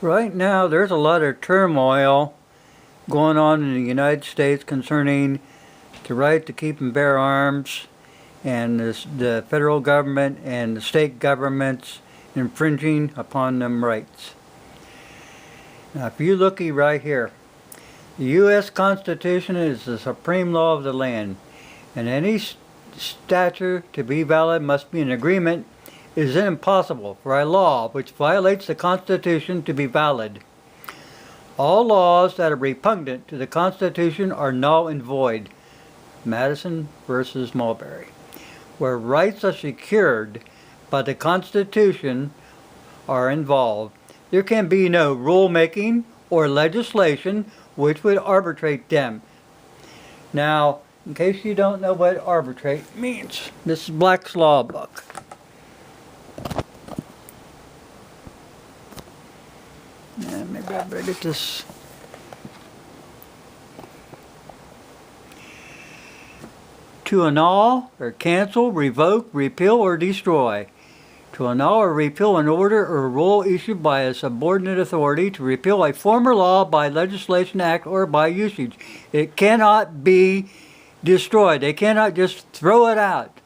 Right now, there's a lot of turmoil going on in the United States concerning the right to keep and bear arms and the federal government and the state governments infringing upon them rights. Now, if you looky right here, the U.S. Constitution is the supreme law of the land, and any statute to be valid must be an agreement. It is impossible for a law which violates the Constitution to be valid. All laws that are repugnant to the Constitution are null and void. Madison versus Mulberry. Where rights are secured by the Constitution are involved, there can be no rulemaking or legislation which would arbitrate them. Now, in case you don't know what arbitrate means, this is Black's Law Book. Maybe I better get this. To annul or cancel, revoke, repeal, or destroy. To annul or repeal an order or a rule issued by a subordinate authority. To repeal a former law by legislation, act, or by usage. It cannot be destroyed. They cannot just throw it out.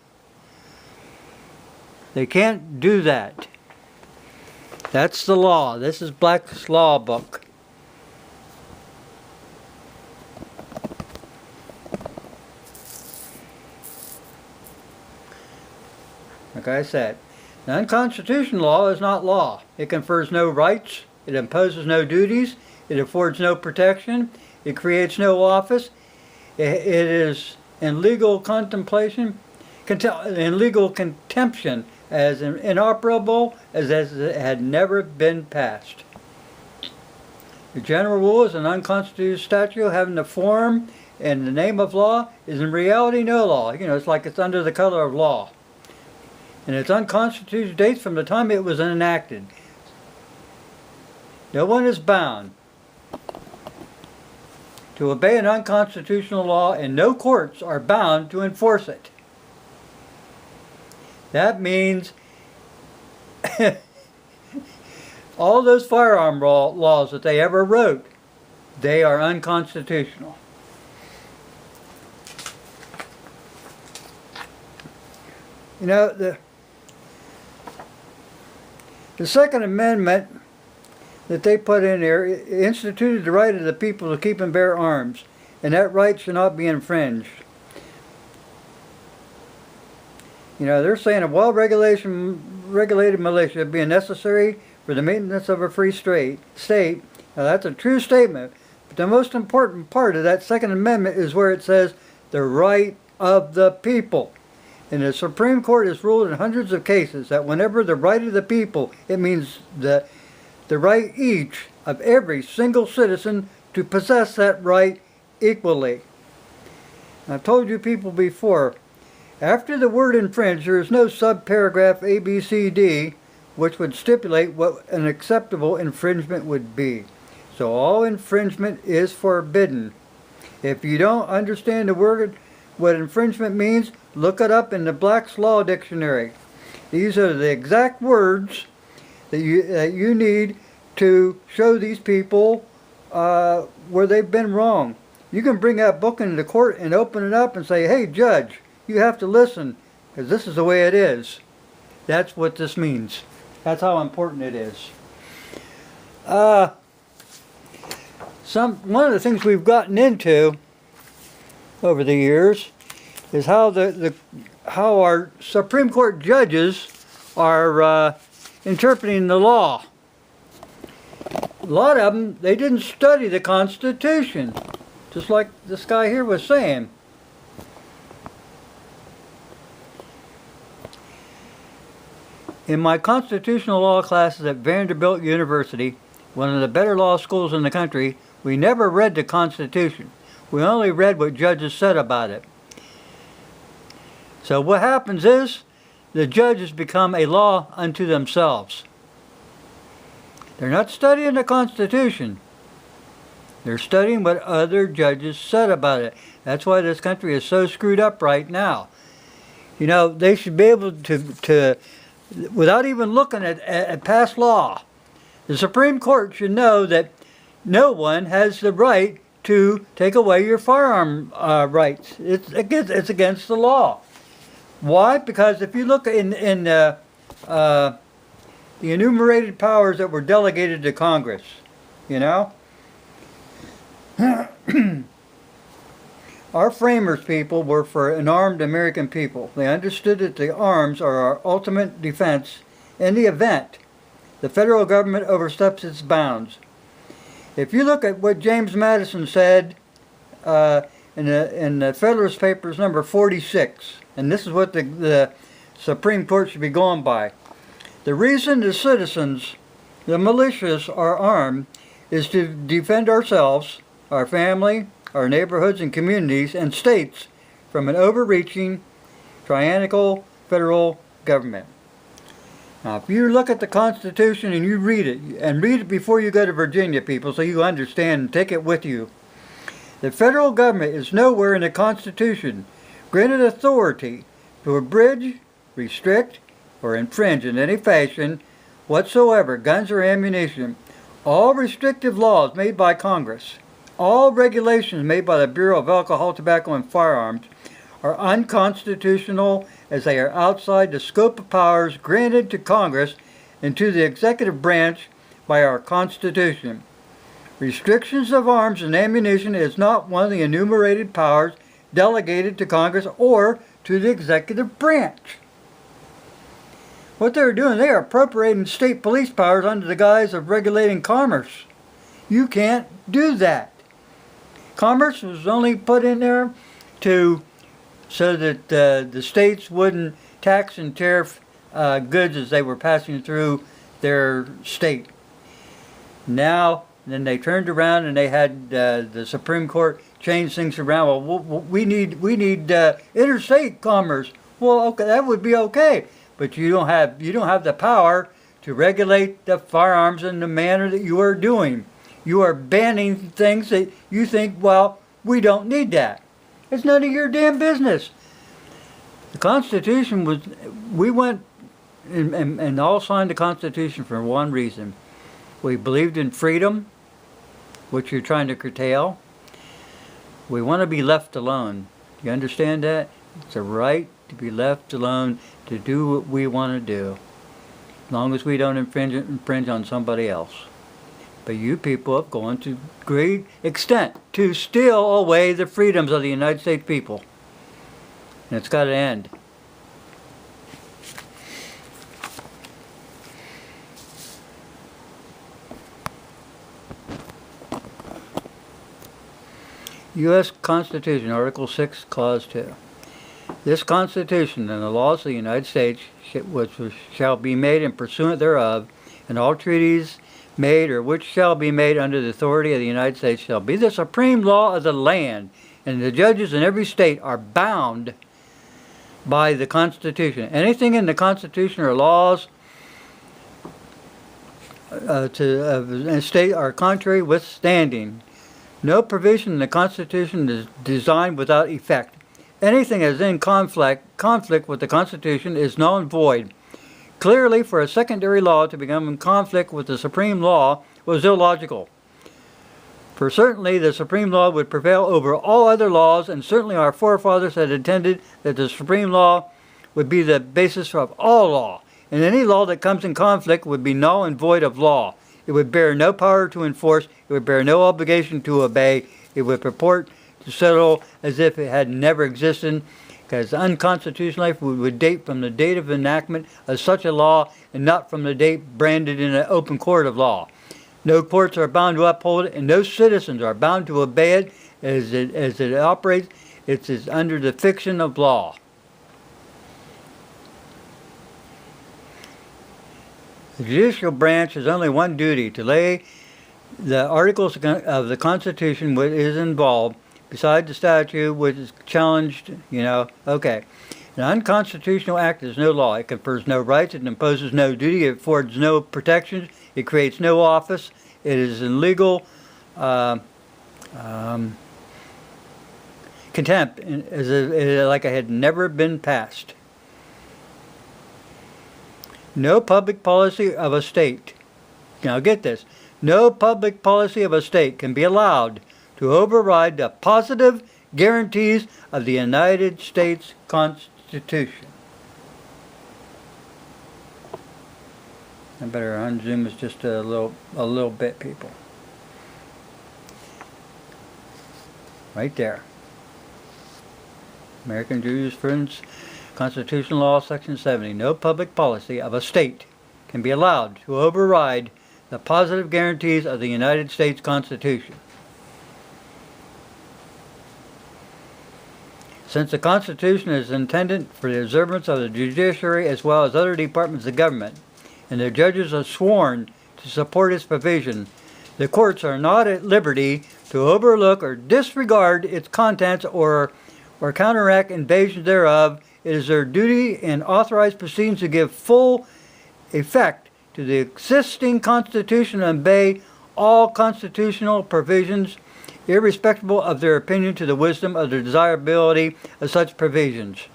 They can't do that. That's the law. This is Black's Law Book. Like I said, the unconstitutional law is not law. It confers no rights. It imposes no duties. It affords no protection. It creates no office. It is in legal contemplation, in legal contemption, as inoperable as it had never been passed. The general rule is an unconstitutional statute having the form and the name of law is in reality no law. You know, it's like it's under the color of law. And its unconstitutional dates from the time it was enacted. No one is bound to obey an unconstitutional law, and no courts are bound to enforce it. That means all those firearm laws that they ever wrote, they are unconstitutional. You know, the Second Amendment that they put in there instituted the right of the people to keep and bear arms, and that right should not be infringed. You know, they're saying a well-regulated militia being necessary for the maintenance of a free state. Now, that's a true statement, but the most important part of that Second Amendment is where it says the right of the people. And the Supreme Court has ruled in hundreds of cases that whenever the right of the people, it means the right each of every single citizen to possess that right equally. I've told you people before, after the word infringe, there is no subparagraph A, B, C, D, which would stipulate what an acceptable infringement would be. So all infringement is forbidden. If you don't understand the word, what infringement means, look it up in the Black's Law Dictionary. These are the exact words that you need to show these people where they've been wrong. You can bring that book into the court and open it up and say, hey, judge, you have to listen, because this is the way it is. That's what this means. That's how important it is. One of the things we've gotten into over the years is how how our Supreme Court judges are interpreting the law. A lot of them, they didn't study the Constitution, just like this guy here was saying. In my constitutional law classes at Vanderbilt University, one of the better law schools in the country, we never read the Constitution. We only read what judges said about it. So what happens is, the judges become a law unto themselves. They're not studying the Constitution. They're studying what other judges said about it. That's why this country is so screwed up right now. You know, they should be able to without even looking at past law, The Supreme Court should know that no one has the right to take away your firearm rights. It's against the law. Why? Because if you look in the enumerated powers that were delegated to Congress, you know, our framers people were for an armed American people. They understood that the arms are our ultimate defense in the event the federal government oversteps its bounds. If you look at what James Madison said in the Federalist Papers number 46, and this is what the Supreme Court should be going by. The reason the citizens, the militias, are armed is to defend ourselves, our family, our neighborhoods and communities and states from an overreaching, tyrannical federal government. Now, if you look at the Constitution and you read it, and read it before you go to Virginia, people, so you understand and take it with you. The federal government is nowhere in the Constitution granted authority to abridge, restrict, or infringe in any fashion whatsoever guns or ammunition. All restrictive laws made by Congress, all regulations made by the Bureau of Alcohol, Tobacco, and Firearms are unconstitutional as they are outside the scope of powers granted to Congress and to the executive branch by our Constitution. Restrictions of arms and ammunition is not one of the enumerated powers delegated to Congress or to the executive branch. What they're doing, they are appropriating state police powers under the guise of regulating commerce. You can't do that. Commerce was only put in there so that the states wouldn't tax and tariff goods as they were passing through their state. Now, then they turned around and they had the Supreme Court change things around. Well, we need interstate commerce. Well, okay, that would be okay, but you don't have the power to regulate the firearms in the manner that you are doing. You are banning things that you think, well, we don't need that. It's none of your damn business. The Constitution was, we went and all signed the Constitution for one reason. We believed in freedom, which you're trying to curtail. We want to be left alone. You understand that? It's a right to be left alone to do what we want to do, as long as we don't infringe on somebody else. But you people have gone to great extent to steal away the freedoms of the United States people. And it's got to end. U.S. Constitution, Article 6, Clause 2. This Constitution and the laws of the United States, which shall be made in pursuant thereof, and all treaties made or which shall be made under the authority of the United States shall be the supreme law of the land, and the judges in every state are bound by the Constitution. Anything in the Constitution or laws to a state are contrary withstanding. No provision in the Constitution is designed without effect. Anything that is in conflict with the Constitution is null and void. Clearly, for a secondary law to become in conflict with the supreme law was illogical. For certainly the supreme law would prevail over all other laws, and certainly our forefathers had intended that the supreme law would be the basis of all law, and any law that comes in conflict would be null and void of law. It would bear no power to enforce, it would bear no obligation to obey, it would purport to settle as if it had never existed, because unconstitutional would date from the date of enactment of such a law and not from the date branded in an open court of law. No courts are bound to uphold it, and no citizens are bound to obey it as it operates. It is under the fiction of law. The judicial branch has only one duty: to lay the articles of the Constitution which is involved beside the statute which is challenged, okay. An unconstitutional act is no law. It confers no rights, it imposes no duty, it affords no protections, it creates no office, it is in legal contempt, like it had never been passed. No public policy of a state Now get this. No public policy of a state can be allowed to override the positive guarantees of the United States Constitution. I better unzoom this just a little bit, people. Right there. American Jurisprudence, Constitutional Law, Section 70. No public policy of a state can be allowed to override the positive guarantees of the United States Constitution. Since the Constitution is intended for the observance of the judiciary as well as other departments of government, and the judges are sworn to support its provision, the courts are not at liberty to overlook or disregard its contents or counteract invasion thereof. It is their duty in authorized proceedings to give full effect to the existing Constitution and obey all constitutional provisions, irrespective of their opinion to the wisdom or the desirability of such provisions.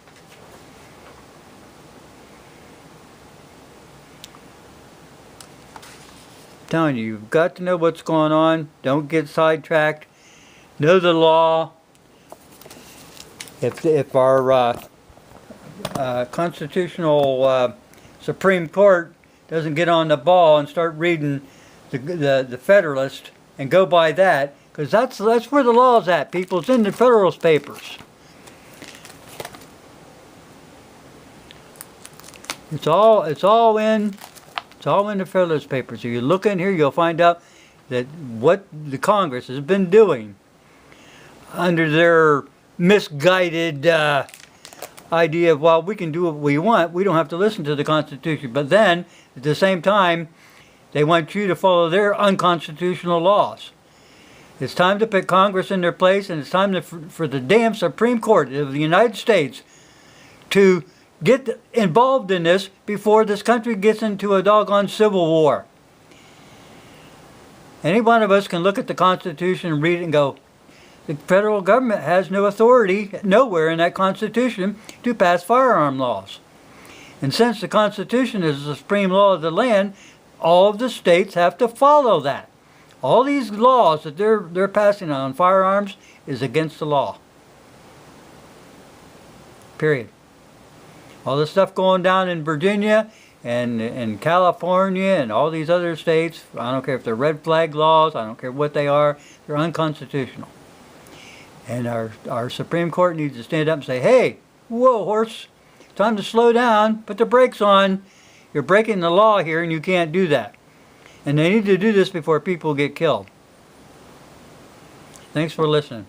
I'm telling you, you've got to know what's going on. Don't get sidetracked. Know the law. If our constitutional Supreme Court doesn't get on the ball and start reading the Federalist and go by that, because that's where the law's at, people. It's in the Federalist Papers. It's all in the Federalist Papers. If you look in here, you'll find out that what the Congress has been doing under their misguided idea of, well, we can do what we want, we don't have to listen to the Constitution. But then, at the same time, they want you to follow their unconstitutional laws. It's time to put Congress in their place, and it's time for the damn Supreme Court of the United States to get involved in this before this country gets into a doggone civil war. Any one of us can look at the Constitution and read it and go, the federal government has no authority nowhere in that Constitution to pass firearm laws. And since the Constitution is the supreme law of the land, all of the states have to follow that. All these laws that they're passing on firearms is against the law. Period. All the stuff going down in Virginia and in California and all these other states, I don't care if they're red flag laws, I don't care what they are, they're unconstitutional. And our Supreme Court needs to stand up and say, hey, whoa, horse, time to slow down, put the brakes on. You're breaking the law here and you can't do that. And they need to do this before people get killed. Thanks for listening.